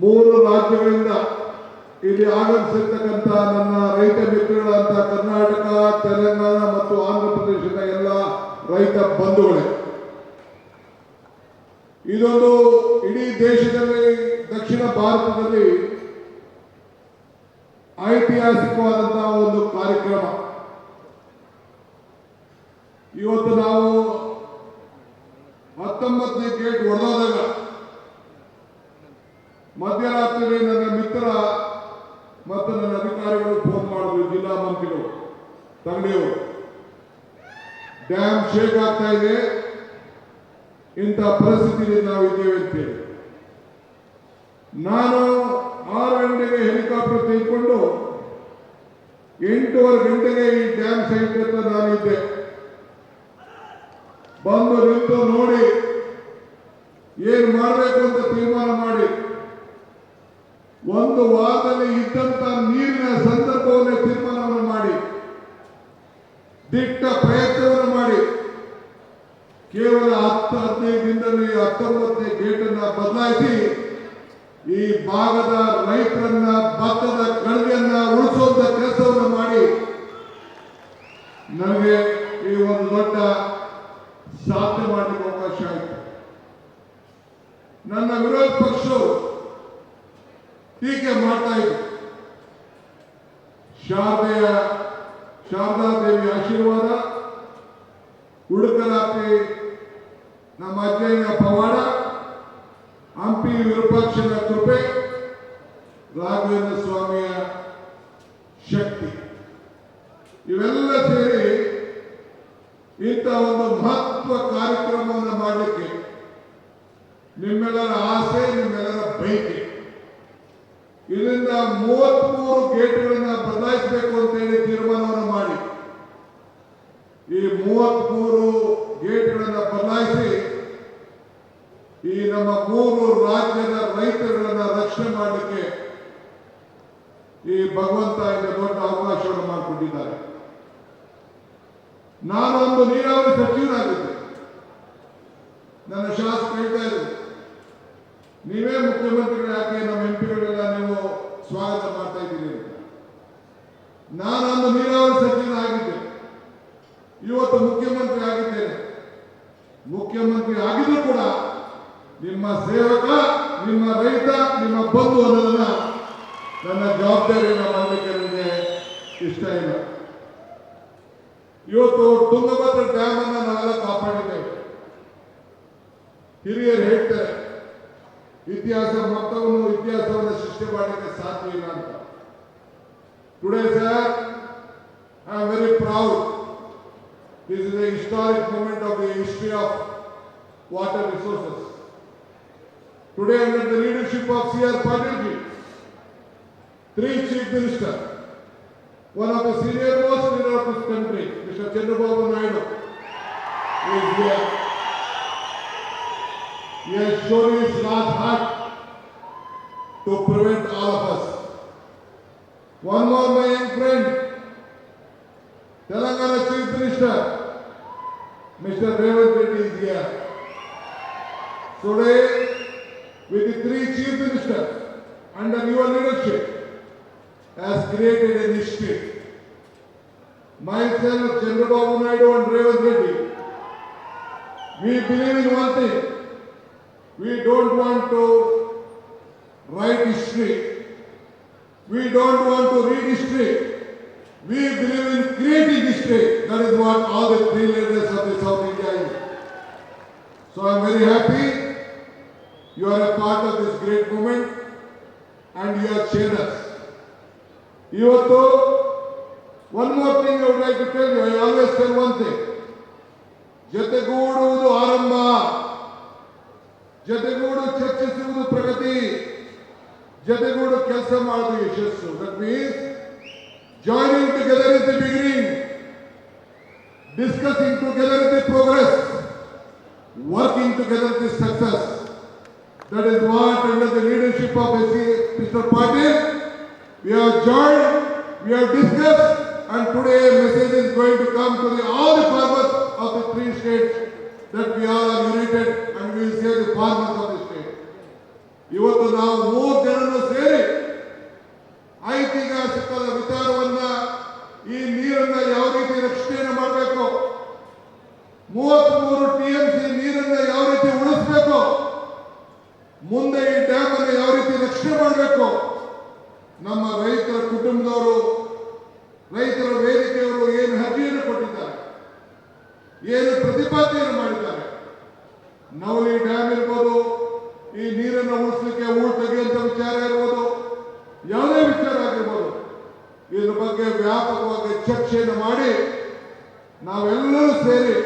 ಮೂರು ರಾಜ್ಯಗಳಿಂದ ಇಲ್ಲಿ ಆಗಮಿಸಿರ್ತಕ್ಕಂಥ ನನ್ನ ರೈತ ಮಿತ್ರಗಳಂತ ಕರ್ನಾಟಕ, ತೆಲಂಗಾಣ ಮತ್ತು ಆಂಧ್ರ ಪ್ರದೇಶದ ಎಲ್ಲ ರೈತ ಬಂಧುಗಳೇ, ಇದೊಂದು ಇಡೀ ದೇಶದಲ್ಲಿ, ದಕ್ಷಿಣ ಭಾರತದಲ್ಲಿ ಐತಿಹಾಸಿಕವಾದಂತಹ ಒಂದು ಕಾರ್ಯಕ್ರಮ. ಇವತ್ತು ನಾವು 19ನೇ ಗೇಟ್ ಹೊಡೆದಾಗ ಮಧ್ಯರಾತ್ರಿ ನನ್ನ ಮಿತ್ರ ಮತ್ತು ನನ್ನ ಅಧಿಕಾರಿಗಳು ಫೋನ್ ಮಾಡಿದ್ರು, ಜಿಲ್ಲಾ ಮಂತ್ರಿಗಳು ತಂಗಡಿಯವರು, ಡ್ಯಾಮ್ ಶೇಕ್ ಆಗ್ತಾ ಇದೆ, ಇಂಥ ಪರಿಸ್ಥಿತಿಯಲ್ಲಿ ನಾವು ಇದ್ದೇವೆ ಅಂತೇಳಿ. ನಾನು 6 ಗಂಟೆಗೆ ಹೆಲಿಕಾಪ್ಟರ್ ತೆಗೆದುಕೊಂಡು 8:15 ಗಂಟೆಗೆ ಈ ಡ್ಯಾಮ್ ಸೈಟ್ ಹತ್ರ ನಾನಿದ್ದೆ. ಬಂದು ನಿಂತು ನೋಡಿ ಏನ್ ಮಾಡಬೇಕು ಅಂತ ತೀರ್ಮಾನ ಮಾಡಿ, ಒಂದು ವಾರದಲ್ಲಿ ಇದ್ದಂತ ನೀರಿನ ಸಂದರ್ಭವನ್ನೇ ತೀರ್ಮಾನವನ್ನು ಮಾಡಿ, ದಿಟ್ಟ ಪ್ರಯತ್ನವನ್ನು ಮಾಡಿ, ಕೇವಲ 10-15 ದಿನದಲ್ಲಿ 19ನೇ ಗೇಟ್ ಅನ್ನ ಬದಲಾಯಿಸಿ ಈ ಭಾಗದ ರೈತರನ್ನ, ಭತ್ತದ ಕಳಗೆಯನ್ನ ಉಳಿಸುವಂತ ಕೆಲಸವನ್ನು ಮಾಡಿ ನನಗೆ ಈ ಒಂದು ದೊಡ್ಡ ಸಾಧನೆ ಮಾಡಲಿಕ್ಕೆ ಅವಕಾಶ ಆಯಿತು. ನನ್ನ ವಿರೋಧ ಪಕ್ಷವು ಟೀಕೆ ಮಾಡ್ತಾ ಇತ್ತು. ಶಾರದಾ ದೇವಿ ಆಶೀರ್ವಾದ, ಉಡುಕಲಾಪಿ ನಮ್ಮ ಅಜ್ಜಯ್ಯನ ಪವಾಡ, ಹಂಪಿ ವಿರೂಪಾಕ್ಷನ ಕೃಪೆ, ರಾಘವೇಂದ್ರ ಸ್ವಾಮಿಯ ಶಕ್ತಿ, ಇವೆಲ್ಲ ಸೇರಿ ಇಂಥ ಒಂದು ಮಹತ್ವ ಕಾರ್ಯಕ್ರಮವನ್ನು ಮಾಡಲಿಕ್ಕೆ ನಿಮ್ಮೆಲ್ಲರ ಆಸೆ, ನಿಮ್ಮೆಲ್ಲರ ಬಯಕೆ. ಇದರಿಂದ 33 ಗೇಟ್ಗಳನ್ನ ಬದಲಾಯಿಸಬೇಕು ಅಂತ ಹೇಳಿ ತೀರ್ಮಾನವನ್ನು ಮಾಡಿ, ಈ 33 ಗೇಟ್ಗಳನ್ನ ಬದಲಾಯಿಸಿ ಈ ನಮ್ಮ 3 ರಾಜ್ಯದ ರೈತರುಗಳನ್ನ ರಕ್ಷಣೆ ಮಾಡಲಿಕ್ಕೆ ಈ ಭಗವಂತ ಇಂದ ದೊಡ್ಡ ಅವಕಾಶವನ್ನು ಮಾಡಿಕೊಟ್ಟಿದ್ದಾರೆ. ನಾನೊಂದು ನೀರಾವರಿ ಸಚಿವನಾಗಿದ್ದೆ. ನನ್ನ ಶಾಸಕ ಹೇಳ್ತಾ ಇದ್ರು, ನೀವೇ ಮುಖ್ಯಮಂತ್ರಿಗಳು, ಯಾಕೆ ನಮ್ಮ ಎಂಪಿಗಳೆಲ್ಲ ನೀವು ಸ್ವಾಗತ ಮಾಡ್ತಾ ಇದ್ದೀರಿ ಅಂತ. ನಾನೊಂದು ನೀರಾವರಿ ಸಚಿವನಾಗಿದ್ದೆ, ಇವತ್ತು ಮುಖ್ಯಮಂತ್ರಿ ಆಗಿದ್ದೇನೆ. ಮುಖ್ಯಮಂತ್ರಿ ಆಗಿದ್ರು ಕೂಡ ನಿಮ್ಮ ಸೇವಕ, ನಿಮ್ಮ ರೈತ, ನಿಮ್ಮ ಬಂಧು ಅನ್ನೋದನ್ನ ನನ್ನ ಜವಾಬ್ದಾರಿಯನ್ನು ಮಾಡಲಿಕ್ಕೆ ನನಗೆ ಇಷ್ಟ ಇಲ್ಲ. ಇವತ್ತು ತುಂಗಭದ್ರಾ ಡ್ಯಾಮ್ ಅನ್ನ ನಾವೆಲ್ಲ ಕಾಪಾಡಿದ್ದೇವೆ. ಹಿರಿಯರು ಹೇಳ್ತಾರೆ, ಇತಿಹಾಸವನ್ನು ಸೃಷ್ಟಿ ಮಾಡಲಿಕ್ಕೆ ಸಾಧ್ಯ ಇಲ್ಲ ಅಂತ. Today sir, I am very proud. This is a historic moment of the history of water resources. Today, under the leadership of C.R. Patil ji, 3 chief ministers, one of the senior most leader of this country, Mr. Chandrababu Naidu, is here. He has shown his large heart to prevent all of us. One more, my young friend, Telangana Chief Minister, Mr. Revant Reddy is here. Today, with the 3 chief ministers under your leadership, has created a history. Myself, Chandrababu Naidu and Revant Reddy, we believe in one thing. We don't want to write history. We don't want to read history. We believe in creating history. That is what all the 3 leaders of the South India is. So I am very happy you are a part of this great movement and you have cheered us. Ivattu, one more thing I would like to tell you. I always tell one thing. ಜತೆಗೂಡುವುದು ಆರಂಭ, ಜತೆಗೂಡು ಚರ್ಚಿಸುವುದು ಪ್ರಗತಿ, ಜತೆಗೂಡು ಕೆಲಸ ಮಾಡುವುದು ಯಶಸ್ಸು. That means joining together is the beginning, discussing together is the progress, working together is the success. That is what, under the leadership of Mr. Patil, we have joined, we have discussed, and today a message is going to come to all the farmers of the 3 states that we all are united and we will save the farmers of the state. ಇವತ್ತು ನಾವು 3 ಜನ ಮುಂದೆ ಈ dam ಅನ್ನು ಯಾವ ರೀತಿ ರಕ್ಷಣೆ ಮಾಡಬೇಕು, ನಮ್ಮ ರೈತರ ಕುಟುಂಬದವರು, ರೈತರ ವೇದಿಕೆಯವರು ಏನು ಅರ್ಜಿಯನ್ನು ಕೊಟ್ಟಿದ್ದಾರೆ, ಏನು ಪ್ರತಿಪಾದನೆಯನ್ನು ಮಾಡಿದ್ದಾರೆ. ನವಲಿ ಡ್ಯಾಮ್ ಇರ್ಬೋದು, ಈ ನೀರನ್ನು ಉಳಿಸಲಿಕ್ಕೆ ಊರು ತೆಗೆಯುವಂತ ವಿಚಾರ ಇರ್ಬೋದು, ಯಾವುದೇ ವಿಚಾರ ಆಗಿರ್ಬೋದು, ಇದ್ರ ಬಗ್ಗೆ ವ್ಯಾಪಕವಾಗಿ ಚರ್ಚೆಯನ್ನು ಮಾಡಿ ನಾವೆಲ್ಲರೂ ಸೇರಿ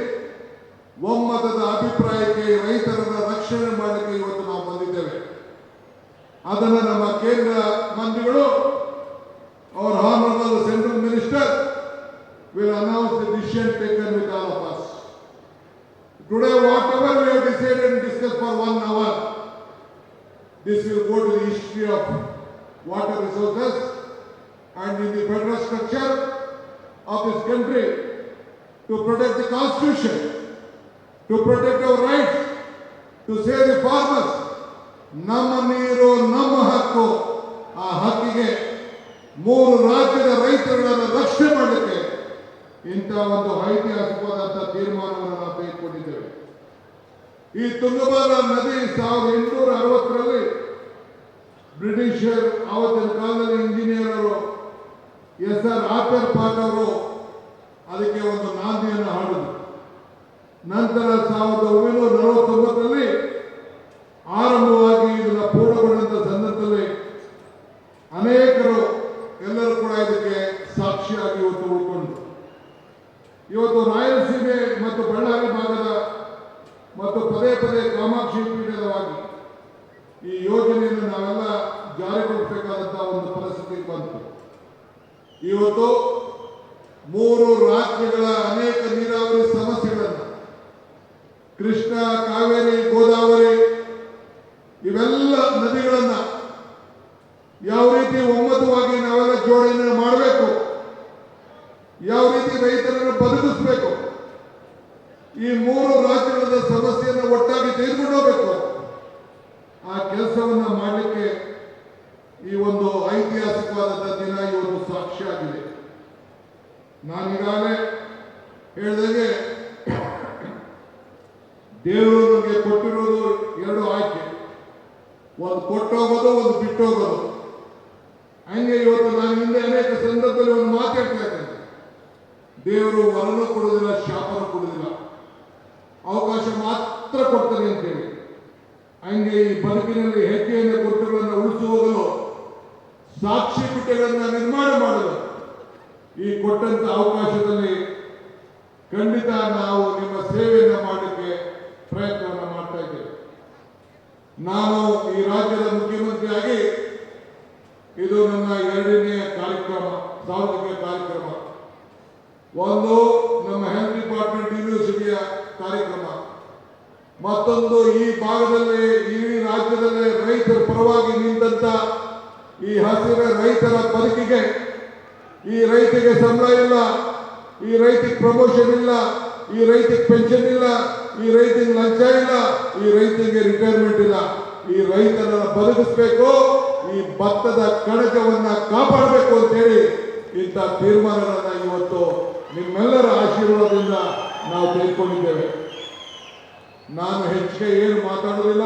ಒಮ್ಮತದ ಅಭಿಪ್ರಾಯಕ್ಕೆ ರೈತರನ್ನ ರಕ್ಷಣೆ ಮಾಡಲಿಕ್ಕೆ ಇವತ್ತು ನಾವು ಬಂದಿದ್ದೇವೆ. ಅದನ್ನು ನಮ್ಮ ಕೇಂದ್ರ ಮಂತ್ರಿಗಳು, our honorable central minister will announce the decision taken with all of us. Today, whatever we have decided and discussed for 1 hour, this will go to the history of water resources and in the federal structure of this country to protect the constitution, to protect our rights, to save the farmers. ನಮ್ಮ ನೀರು ನಮ್ಮ ಹಕ್ಕು. ಆ ಹಕ್ಕಿಗೆ 3 ರಾಜ್ಯದ ರೈತರುಗಳನ್ನು ರಕ್ಷಣೆ ಮಾಡಲಿಕ್ಕೆ ಇಂಥ ಒಂದು ಐತಿಹಾಸಿಕವಾದಂತಹ ತೀರ್ಮಾನವನ್ನು ನಾವು ತೆಗೆದುಕೊಂಡಿದ್ದೇವೆ. ಈ ತುಂಗಭದ್ರಾ ನದಿ 1860ರಲ್ಲಿ ಬ್ರಿಟಿಷರ್ ಆವತ್ತಿನ ಕಾಲದಲ್ಲಿ ಇಂಜಿನಿಯರ್ ಅವರು SR ಆಪರ್ ಪಾಟ್ ಅವರು ಅದಕ್ಕೆ ಒಂದು ನಾಂದಿಯನ್ನು ಹಾಡಿದರು. ನಂತರ 1949ರಲ್ಲಿ ಆರಂಭವಾಗಿ ಇದನ್ನು ಪೂರ್ಣಗೊಂಡಂತ ಸಂದರ್ಭದಲ್ಲಿ ಅನೇಕರು ಎಲ್ಲರೂ ಕೂಡ ಇದಕ್ಕೆ ಸಾಕ್ಷಿಯಾಗಿ ಇವತ್ತು ಉಳ್ಕೊಂಡ್ರು. ಇವತ್ತು ರಾಯಲಸೀಮೆ ಮತ್ತು ಬಳ್ಳಾರಿ ಭಾಗದ ಮತ್ತು ಪದೇ ಪದೇ ಕಾಮಾಕ್ಷಿ ಪೀಠದವಾಗಿ ಈ ಯೋಜನೆಯನ್ನು ನಾವೆಲ್ಲ ಜಾರಿಗೊಳಿಸಬೇಕಾದಂತಹ ಒಂದು ಪರಿಸ್ಥಿತಿ ಬಂತು. ಇವತ್ತು 3 ರಾಜ್ಯಗಳ ಅನೇಕ ನೀರಾವರಿ ಸಮಸ್ಯೆಗಳನ್ನು ಕೃಷ್ಣ, ಕಾವೇರಿ, ಗೋದಾವರಿ ಇವೆಲ್ಲ ನದಿಗಳನ್ನ ಯಾವ ರೀತಿ ಒಮ್ಮತವಾಗಿ ನಾವೆಲ್ಲ ಜೋಡಣೆ ಮಾಡಬೇಕು, ಯಾವ ರೀತಿ ರೈತರನ್ನು ಬದುಕಿಸಬೇಕು, ಈ 3 ರಾಜ್ಯಗಳ ಸಮಸ್ಯೆಯನ್ನು ಒಟ್ಟಾಗಿ ತೆಗೆದುಕೊಂಡು ಹೋಗಬೇಕು. ಆ ಕೆಲಸವನ್ನ ಮಾಡಲಿಕ್ಕೆ ಈ ಒಂದು ಐತಿಹಾಸಿಕವಾದಂತಹ ದಿನ ಇವತ್ತು ಸಾಕ್ಷಿಯಾಗಿದೆ. ನಾನೀಗಾಗಲೇ ಹೇಳಿದಾಗೆ ದೇವರು ನಮಗೆ ಕೊಟ್ಟಿರೋದು 2 ಆಯ್ಕೆ, ಒಂದು ಕೊಟ್ಟೋಗೋದು, ಒಂದು ಬಿಟ್ಟೋಗೋದು. ಹಂಗೆ ಇವತ್ತು ನಾನು ಹಿಂದೆ ಅನೇಕ ಸಂದರ್ಭದಲ್ಲಿ ಒಂದು ಮಾತಾಡ್ತಾ ಇದ್ದೇನೆ, ದೇವರು ವರನು ಕೊಡುವುದಿಲ್ಲ, ಶಾಪನ ಕೊಡುವುದಿಲ್ಲ, ಅವಕಾಶ ಮಾತ್ರ ಕೊಡ್ತಾರೆ ಅಂತೇಳಿ. ಹಂಗೆ ಈ ಬದುಕಿನಲ್ಲಿ ಹೆಜ್ಜೆಯನ್ನು ಗುರುತುಗಳನ್ನು ಉಳಿಸುವುದು, ಸಾಕ್ಷಿ ಪುಟಗಳನ್ನು ನಿರ್ಮಾಣ ಮಾಡಲು ಈ ಕೊಟ್ಟಂತ ಅವಕಾಶದಲ್ಲಿ ಖಂಡಿತ ನಾವು ನಿಮ್ಮ ಸೇವೆಯನ್ನು ಮಾಡಲಿಕ್ಕೆ ಪ್ರಯತ್ನವನ್ನು ಮಾಡ್ತಾ ಇದ್ದೇವೆ. ನಾನು ಈ ರಾಜ್ಯದ ಮುಖ್ಯಮಂತ್ರಿಯಾಗಿ ಇದು ನನ್ನ 2ನೇ ಕಾರ್ಯಕ್ರಮ, ಸಾರ್ವಜನಿಕ ಕಾರ್ಯಕ್ರಮ. ಒಂದು ನಮ್ಮ ಹೆಲ್ತ್ ಡಿಪಾರ್ಟ್ಮೆಂಟ್ ಯೂನಿವರ್ಸಿಟಿಯ ಕಾರ್ಯಕ್ರಮ, ಮತ್ತೊಂದು ಈ ಭಾಗದಲ್ಲಿ, ಈ ರಾಜ್ಯದಲ್ಲೇ ರೈತರ ಪರವಾಗಿ ನಿಂತ ಈ ಹಸಿರ ರೈತರ ಬದುಕಿಗೆ, ಈ ರೈತಿಗೆ ಸಂಬಳ ಇಲ್ಲ, ಈ ರೈತಿಗೆ ಪ್ರಮೋಷನ್ ಇಲ್ಲ, ಈ ರೈತಿಗೆ ಪೆನ್ಷನ್ ಇಲ್ಲ, ಈ ರೈತಿಗೆ ಲಂಚ ಇಲ್ಲ, ಈ ರೈತಿಗೆ ರಿಟೈರ್ಮೆಂಟ್ ಇಲ್ಲ. ಈ ರೈತರನ್ನು ಬದುಕಿಸಬೇಕು, ಈ ಭತ್ತದ ಕಣಕವನ್ನ ಕಾಪಾಡಬೇಕು ಅಂತ ಹೇಳಿ ಇಂಥ ತೀರ್ಮಾನಗಳನ್ನ ಇವತ್ತು ನಿಮ್ಮೆಲ್ಲರ ಆಶೀರ್ವಾದದಿಂದ ನಾವು ತೆಗೆದುಕೊಂಡಿದ್ದೇವೆ. ನಾನು ಹೆಚ್ಚಿಗೆ ಏನು ಮಾತಾಡೋದಿಲ್ಲ,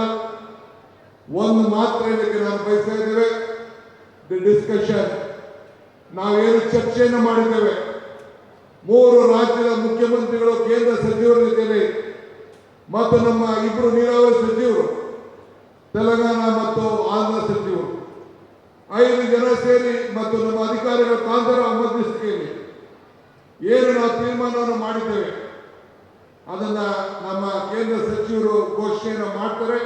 ಒಂದು ಮಾತ್ರ ಹೇಳಕ್ಕೆ ನಾನು ಬಯಸ್ತಾ ಇದ್ದೇವೆ. ದಿ ಡಿಸ್ಕಷನ್, ನಾವೇನು ಚರ್ಚೆಯನ್ನು ಮಾಡಿದ್ದೇವೆ, 3 ರಾಜ್ಯದ ಮುಖ್ಯಮಂತ್ರಿಗಳು, ಕೇಂದ್ರ ಸಚಿವರ ಜೊತೆಯಲ್ಲಿ ಮತ್ತು ನಮ್ಮ 2 ನೀರಾವರಿ ಸಚಿವರು, ತೆಲಂಗಾಣ ಮತ್ತು ಆಂಧ್ರ ಸಚಿವರು, 5 ಜನ ಸೇರಿ ಮತ್ತು ನಮ್ಮ ಅಧಿಕಾರಿಗಳ ಕಾಂತರ ಮಧ್ಯಸ್ಥಿಕೆಯಲ್ಲಿ ಏನು ನಾವು ತೀರ್ಮಾನವನ್ನು ಮಾಡಿದ್ದೇವೆ ಅದನ್ನ ನಮ್ಮ ಕೇಂದ್ರ ಸಚಿವರು ಘೋಷಣೆಯನ್ನು ಮಾಡ್ತಾರೆ.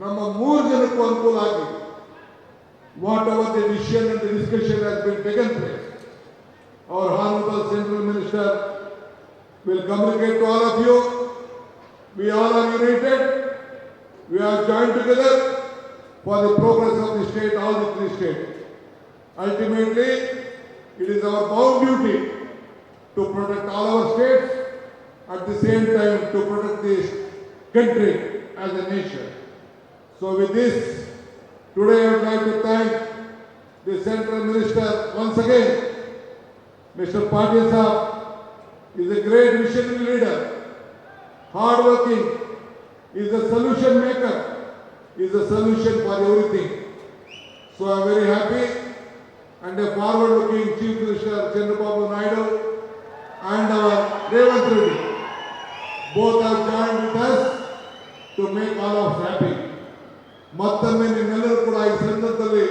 ನಮ್ಮ 3 ಜನಕ್ಕೂ ಅನುಕೂಲ ಆಗಿ whatever the decision and the discussion has been taken place, our honorable central minister will communicate to all of you. We all are united. We are joined together for the progress of the state, all the 3 states. Ultimately, it is our bound duty to protect all our states, at the same time to protect this country as a nation. So with this, today I would like to thank the central minister once again. Mr. Patil Saab is a great visionary leader, hardworking, is a solution maker, is a solution for everything. So I am very happy and a forward-looking Chief Minister Chandrababu Naidu and our Revanth Reddy both have joined with us to make all of us happy. ಮತ್ತೊಮ್ಮೆ ನಿಮ್ಮೆಲ್ಲರೂ ಕೂಡ ಈ ಸಂದರ್ಭದಲ್ಲಿ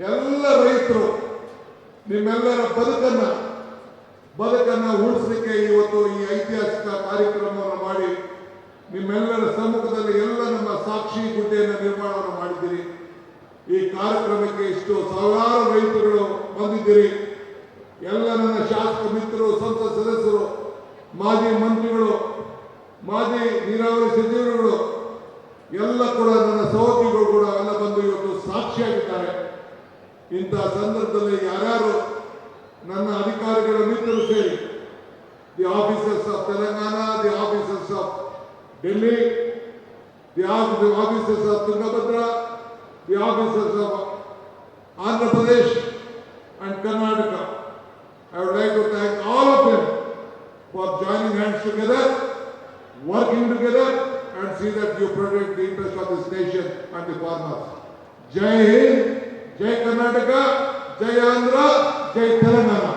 ಎಲ್ಲ ರೈತರು ನಿಮ್ಮೆಲ್ಲರ ಬದುಕನ್ನ ಉಳಿಸಲಿಕ್ಕೆ ಇವತ್ತು ಈ ಐತಿಹಾಸಿಕ ಕಾರ್ಯಕ್ರಮವನ್ನು ಮಾಡಿ ನಿಮ್ಮೆಲ್ಲರ ಸಮ್ಮುಖದಲ್ಲಿ ಎಲ್ಲ ನಮ್ಮ ಸಾಕ್ಷಿ ಗುಡ್ಡೆಯನ್ನು ನಿರ್ಮಾಣವನ್ನು ಮಾಡಿದ್ದೀರಿ. ಈ ಕಾರ್ಯಕ್ರಮಕ್ಕೆ ಇಷ್ಟು ಸಾವಿರಾರು ರೈತರುಗಳು ಬಂದಿದ್ದೀರಿ. ಎಲ್ಲ ನನ್ನ ಶಾಸಕ ಮಿತ್ರರು, ಸಂಸತ್ ಸದಸ್ಯರು, ಮಾಜಿ ಮಂತ್ರಿಗಳು, ಮಾಜಿ ನೀರಾವರಿ ಸಚಿವರುಗಳು ಎಲ್ಲ ಕೂಡ ನನ್ನ ಸಹೋದ್ಯೋಗಿಗಳು ಕೂಡ ಎಲ್ಲ ಬಂದು ಇವತ್ತು ಸಾಕ್ಷಿಯಾಗಿದ್ದಾರೆ. ಇಂತಹ ಸಂದರ್ಭದಲ್ಲಿ ಯಾರ್ಯಾರು ನನ್ನ ಅಧಿಕಾರಿಗಳ ಮಿತ್ರರು ಸೇರಿ the officers of Telangana, the officers of Delhi, the officers of Tungabhadra, the officers of Andhra Pradesh and Karnataka. I would like to thank all of them for joining hands together, working together and see that you protect the interest of this nation and the farmers. Jai Hind, Jai Karnataka, Jai Andhra, Jai Telangana.